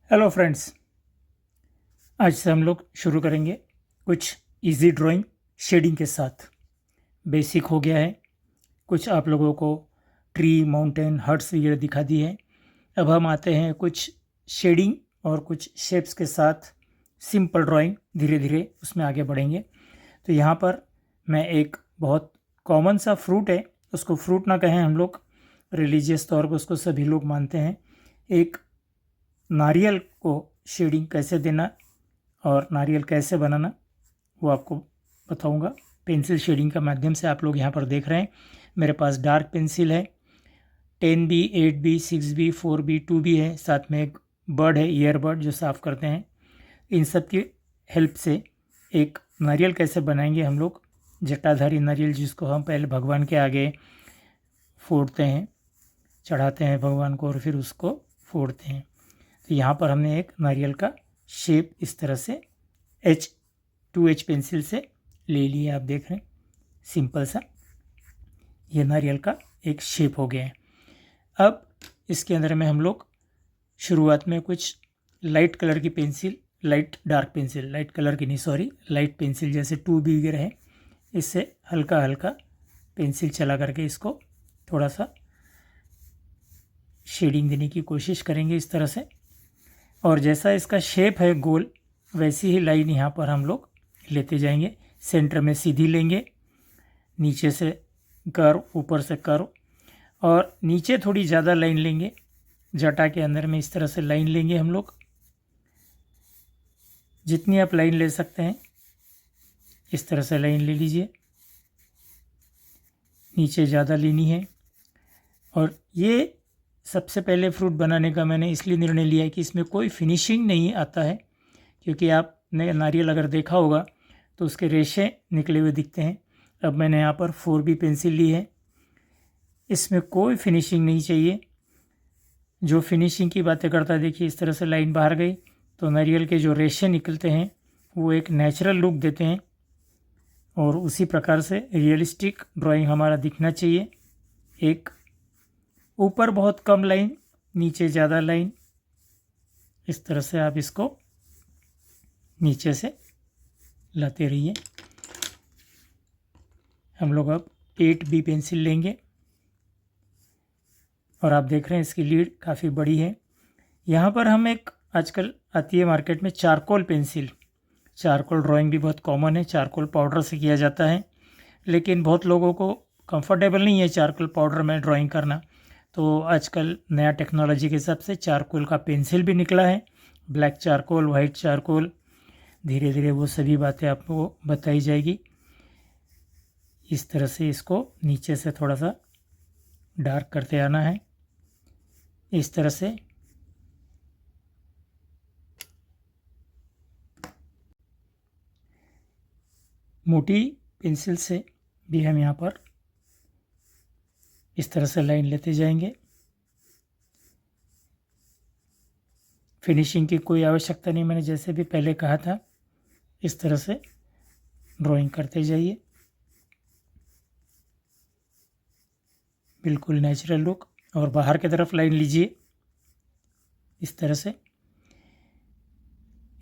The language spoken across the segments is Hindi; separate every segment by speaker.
Speaker 1: हेलो फ्रेंड्स, आज से हम लोग शुरू करेंगे कुछ इजी ड्राइंग शेडिंग के साथ। बेसिक हो गया है, कुछ आप लोगों को ट्री माउंटेन हर्ट्स वगैरह दिखा दी है। अब हम आते हैं कुछ शेडिंग और कुछ शेप्स के साथ सिंपल ड्राइंग, धीरे धीरे उसमें आगे बढ़ेंगे। तो यहाँ पर मैं एक बहुत कॉमन सा फ्रूट है, उसको फ्रूट ना कहें हम लोग, रिलीजियस तौर पर उसको सभी लोग मानते हैं। एक नारियल को शेडिंग कैसे देना और नारियल कैसे बनाना वो आपको बताऊंगा पेंसिल शेडिंग के माध्यम से। आप लोग यहाँ पर देख रहे हैं मेरे पास डार्क पेंसिल है, 10B 8B 6B 4B 2B है, साथ में एक बर्ड है, ईयरबड जो साफ़ करते हैं। इन सब की हेल्प से एक नारियल कैसे बनाएंगे हम लोग, जटाधारी नारियल जिसको हम पहले भगवान के आगे फोड़ते हैं, चढ़ाते हैं भगवान को और फिर उसको फोड़ते हैं। तो यहाँ पर हमने एक नारियल का शेप इस तरह से H2H पेंसिल से ले लिया। आप देख रहे हैं सिंपल सा ये नारियल का एक शेप हो गया है। अब इसके अंदर में हम लोग शुरुआत में कुछ लाइट कलर की pencil, light dark pencil, light colour की नहीं सॉरी, लाइट पेंसिल जैसे 2B वगैरह है, इससे हल्का हल्का पेंसिल चला करके इसको थोड़ा सा शेडिंग देने की कोशिश करेंगे इस तरह से। और जैसा इसका शेप है गोल, वैसी ही लाइन यहाँ पर हम लोग लेते जाएंगे। सेंटर में सीधी लेंगे, नीचे से कर्व, ऊपर से कर्व, और नीचे थोड़ी ज़्यादा लाइन लेंगे। जटा के अंदर में इस तरह से लाइन लेंगे हम लोग, जितनी आप लाइन ले सकते हैं इस तरह से लाइन ले लीजिए। नीचे ज़्यादा लेनी है। और ये सबसे पहले फ्रूट बनाने का मैंने इसलिए निर्णय लिया है कि इसमें कोई फिनिशिंग नहीं आता है, क्योंकि आपने नारियल अगर देखा होगा तो उसके रेशे निकले हुए दिखते हैं। अब मैंने यहाँ पर 4B पेंसिल ली है, इसमें कोई फिनिशिंग नहीं चाहिए। जो फिनिशिंग की बातें करता है, देखिए इस तरह से लाइन बाहर गई तो नारियल के जो रेशे निकलते हैं वो एक नेचुरल लुक देते हैं, और उसी प्रकार से रियलिस्टिक ड्राइंग हमारा दिखना चाहिए। एक ऊपर बहुत कम लाइन, नीचे ज़्यादा लाइन, इस तरह से आप इसको नीचे से लाते रहिए। हम लोग अब 8B पेंसिल लेंगे और आप देख रहे हैं इसकी लीड काफ़ी बड़ी है। यहाँ पर हम एक आजकल आती है मार्केट में चारकोल पेंसिल, चारकोल ड्राइंग भी बहुत कॉमन है, चारकोल पाउडर से किया जाता है, लेकिन बहुत लोगों को कंफर्टेबल नहीं है चारकोल पाउडर में ड्राइंग करना। तो आजकल नया टेक्नोलॉजी के हिसाब से चारकोल का पेंसिल भी निकला है, ब्लैक चारकोल, वाइट चारकोल। धीरे धीरे वो सभी बातें आपको बताई जाएगी। इस तरह से इसको नीचे से थोड़ा सा डार्क करते आना है, इस तरह से। मोटी पेंसिल से भी हम यहाँ पर इस तरह से लाइन लेते जाएंगे। फिनिशिंग की कोई आवश्यकता नहीं, मैंने जैसे भी पहले कहा था, इस तरह से ड्राइंग करते जाइए, बिल्कुल नेचुरल लुक। और बाहर की तरफ लाइन लीजिए इस तरह से।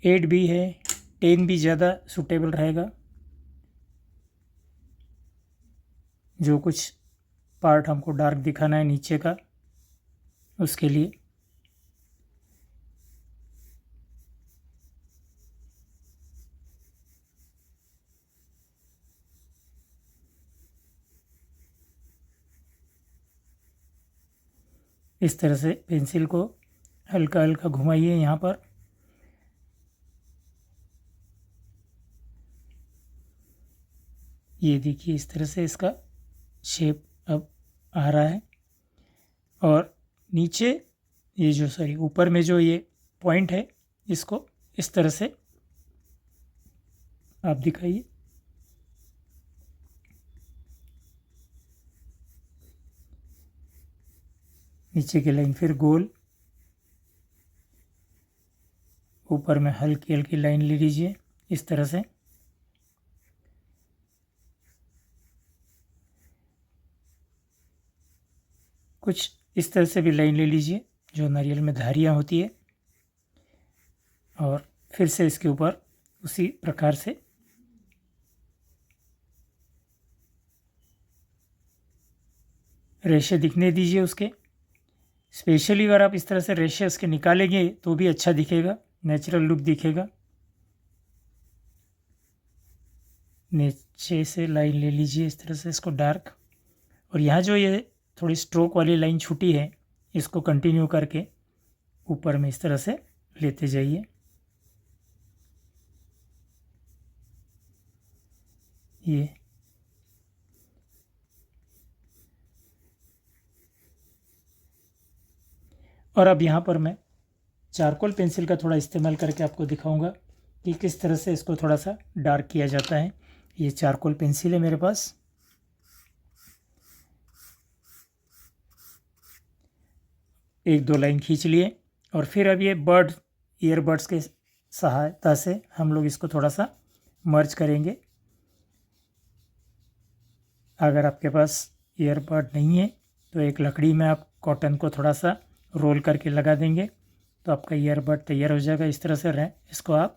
Speaker 1: 8B है, 10B ज़्यादा सूटेबल रहेगा। जो कुछ पार्ट हमको डार्क दिखाना है नीचे का, उसके लिए। इस तरह से पेंसिल को हल्का हल्का घुमाइए यहाँ पर। ये देखिए इस तरह से इसका शेप अब आ रहा है। और नीचे ये जो सॉरी ऊपर में जो ये पॉइंट है, इसको इस तरह से आप दिखाइए। नीचे की लाइन फिर गोल, ऊपर में हल्की हल्की लाइन ले लीजिए इस तरह से। कुछ इस तरह से भी लाइन ले लीजिए, जो नारियल में धारियाँ होती है और फिर से इसके ऊपर उसी प्रकार से रेशे दिखने दीजिए उसके। स्पेशली अगर आप इस तरह से रेशे उसके निकालेंगे तो भी अच्छा दिखेगा, नेचुरल लुक दिखेगा। नीचे से लाइन ले लीजिए इस तरह से इसको डार्क, और यहाँ जो ये थोड़ी स्ट्रोक वाली लाइन छूटी है इसको कंटिन्यू करके ऊपर में इस तरह से लेते जाइए। ये और अब यहाँ पर मैं चारकोल पेंसिल का थोड़ा इस्तेमाल करके आपको दिखाऊंगा कि किस तरह से इसको थोड़ा सा डार्क किया जाता है। ये चारकोल पेंसिल है मेरे पास। एक दो लाइन खींच लिए और फिर अब ये ईयरबड्स के सहायता से हम लोग इसको थोड़ा सा मर्ज करेंगे। अगर आपके पास ईयरबड नहीं है तो एक लकड़ी में आप कॉटन को थोड़ा सा रोल करके लगा देंगे तो आपका ईयरबड तैयार हो जाएगा। इस तरह से इसको आप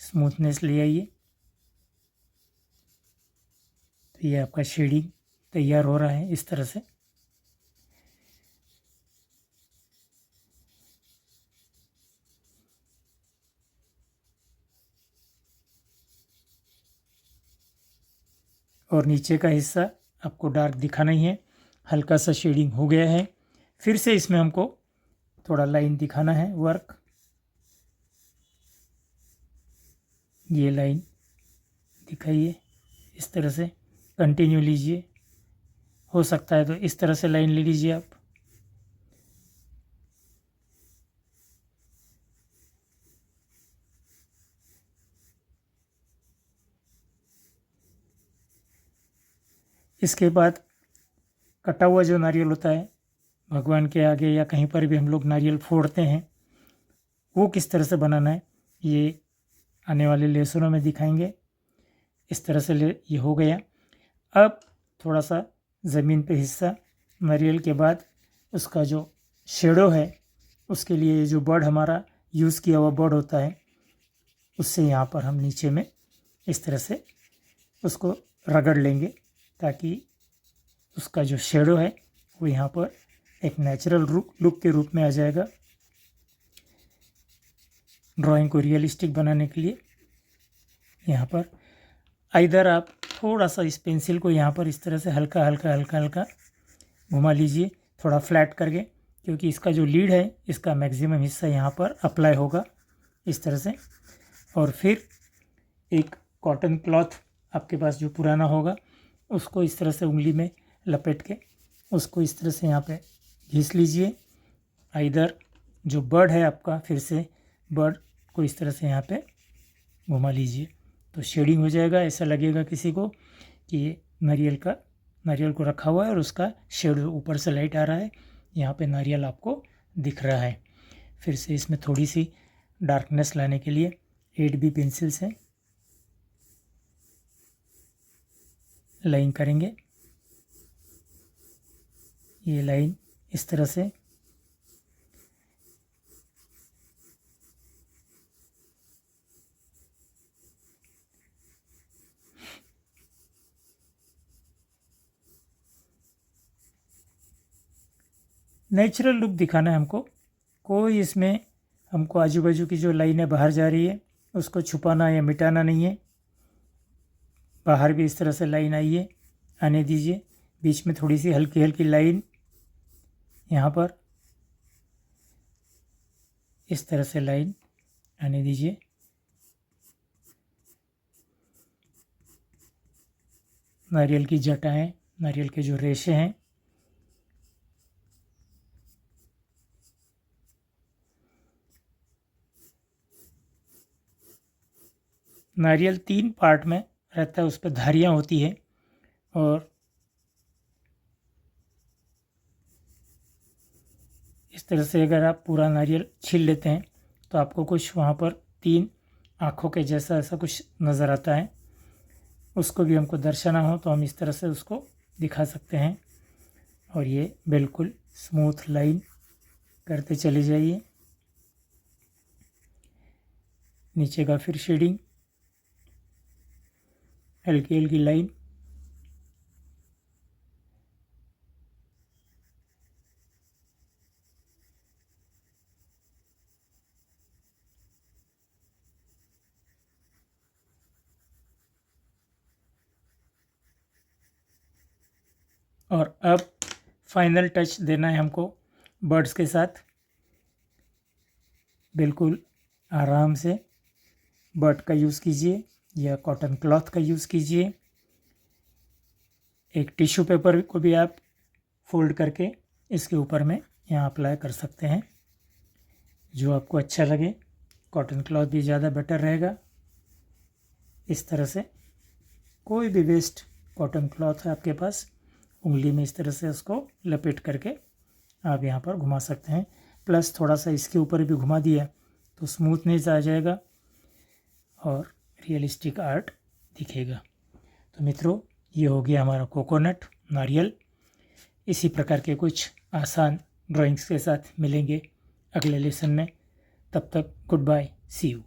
Speaker 1: स्मूथनेस ले आइए तो ये आपका शेडिंग तैयार हो रहा है इस तरह से। और नीचे का हिस्सा आपको डार्क दिखाना ही है, हल्का सा शेडिंग हो गया है। फिर से इसमें हमको थोड़ा लाइन दिखाना है, वर्क। ये लाइन दिखाइए इस तरह से, कंटिन्यू लीजिए। हो सकता है तो इस तरह से लाइन ले लीजिए आप। इसके बाद कटा हुआ जो नारियल होता है, भगवान के आगे या कहीं पर भी हम लोग नारियल फोड़ते हैं, वो किस तरह से बनाना है ये आने वाले लेसनों में दिखाएंगे। इस तरह से ये हो गया। अब थोड़ा सा ज़मीन पे हिस्सा नारियल के बाद उसका जो शेडो है उसके लिए ये जो बर्ड हमारा यूज़ किया हुआ बर्ड होता है उससे यहाँ पर हम नीचे में इस तरह से उसको रगड़ लेंगे ताकि उसका जो शेडो है वो यहाँ पर एक नेचुरल लुक के रूप में आ जाएगा। ड्राइंग को रियलिस्टिक बनाने के लिए यहाँ पर इधर आप थोड़ा सा इस पेंसिल को यहाँ पर इस तरह से हल्का हल्का हल्का हल्का घुमा लीजिए, थोड़ा फ्लैट करके, क्योंकि इसका जो लीड है इसका मैक्सिमम हिस्सा यहाँ पर अप्लाई होगा इस तरह से। और फिर एक कॉटन क्लॉथ आपके पास जो पुराना होगा उसको इस तरह से उंगली में लपेट के उसको इस तरह से यहाँ पे घिस लीजिए। इधर जो बर्ड है आपका, फिर से बर्ड को इस तरह से यहाँ पे घुमा लीजिए तो शेडिंग हो जाएगा। ऐसा लगेगा किसी को कि ये नारियल को रखा हुआ है और उसका शेड ऊपर से लाइट आ रहा है, यहाँ पे नारियल आपको दिख रहा है। फिर से इसमें थोड़ी सी डार्कनेस लाने के लिए 8B पेंसिल से लाइन करेंगे। ये लाइन इस तरह से नेचुरल लुक दिखाना है हमको। कोई इसमें हमको आजू बाजू की जो लाइनें बाहर जा रही है उसको छुपाना या मिटाना नहीं है। बाहर भी इस तरह से लाइन आने दीजिए। बीच में थोड़ी सी हल्की हल्की लाइन यहाँ पर इस तरह से लाइन आने दीजिए। नारियल की जटाएं, नारियल के जो रेशे हैं नारियल 3 पार्ट में रहता है, उस पर धारियाँ होती है और इस तरह से अगर आप पूरा नारियल छील लेते हैं तो आपको कुछ वहाँ पर 3 आँखों के जैसा ऐसा कुछ नज़र आता है। उसको भी हमको दर्शाना हो तो हम इस तरह से उसको दिखा सकते हैं। और ये बिल्कुल स्मूथ लाइन करते चले जाइए। नीचे का फिर शेडिंग, हल्की हल्की लाइन, और अब फाइनल टच देना है हमको बर्ड्स के साथ। बिल्कुल आराम से बर्ड का यूज़ कीजिए या कॉटन क्लॉथ का यूज़ कीजिए। एक टिश्यू पेपर को भी आप फोल्ड करके इसके ऊपर में यहाँ अप्लाई कर सकते हैं, जो आपको अच्छा लगे। कॉटन क्लॉथ भी ज़्यादा बेटर रहेगा। इस तरह से कोई भी वेस्ट कॉटन क्लॉथ है आपके पास, उंगली में इस तरह से उसको लपेट करके आप यहाँ पर घुमा सकते हैं। प्लस थोड़ा सा इसके ऊपर भी घुमा दिया तो स्मूथनेस आ जाएगा और रियलिस्टिक आर्ट दिखेगा। तो मित्रों, ये हो गया हमारा कोकोनट, नारियल। इसी प्रकार के कुछ आसान ड्राइंग्स के साथ मिलेंगे अगले लेसन में। तब तक गुड बाय, सी यू।